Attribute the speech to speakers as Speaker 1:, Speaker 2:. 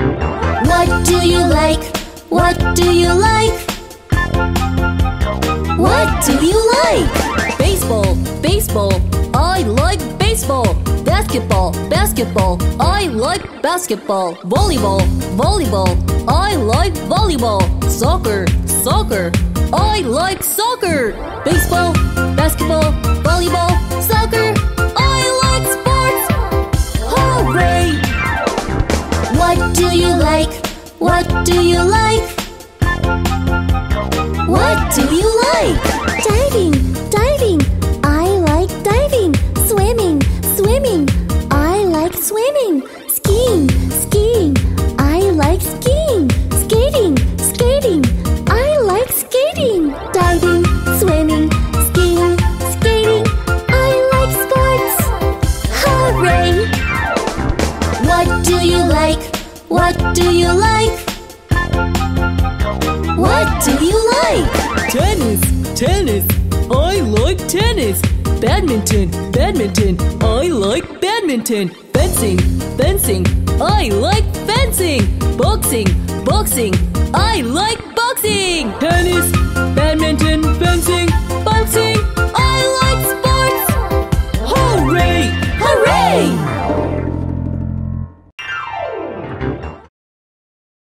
Speaker 1: What do you like? What do you like? What do you like?
Speaker 2: Baseball, baseball, I like baseball. Basketball, basketball, I like basketball. Volleyball, volleyball, I like volleyball. Soccer, soccer, I like soccer. Baseball, basketball, volleyball, soccer, I like sports. Hooray!
Speaker 1: What do you like? What do you like? What do you like?
Speaker 3: Diving, diving, I like diving. Swimming, swimming, I like swimming. Skiing, skiing, I like skiing. Skating, skating, I like skating. Diving, swimming, skiing, skating, I like sports.
Speaker 1: Hooray! What do you like? What do you like? What do you like?
Speaker 2: Tennis, tennis, I like tennis. Badminton, badminton, I like badminton. Fencing, fencing, I like fencing. Boxing, boxing, I like boxing. Tennis,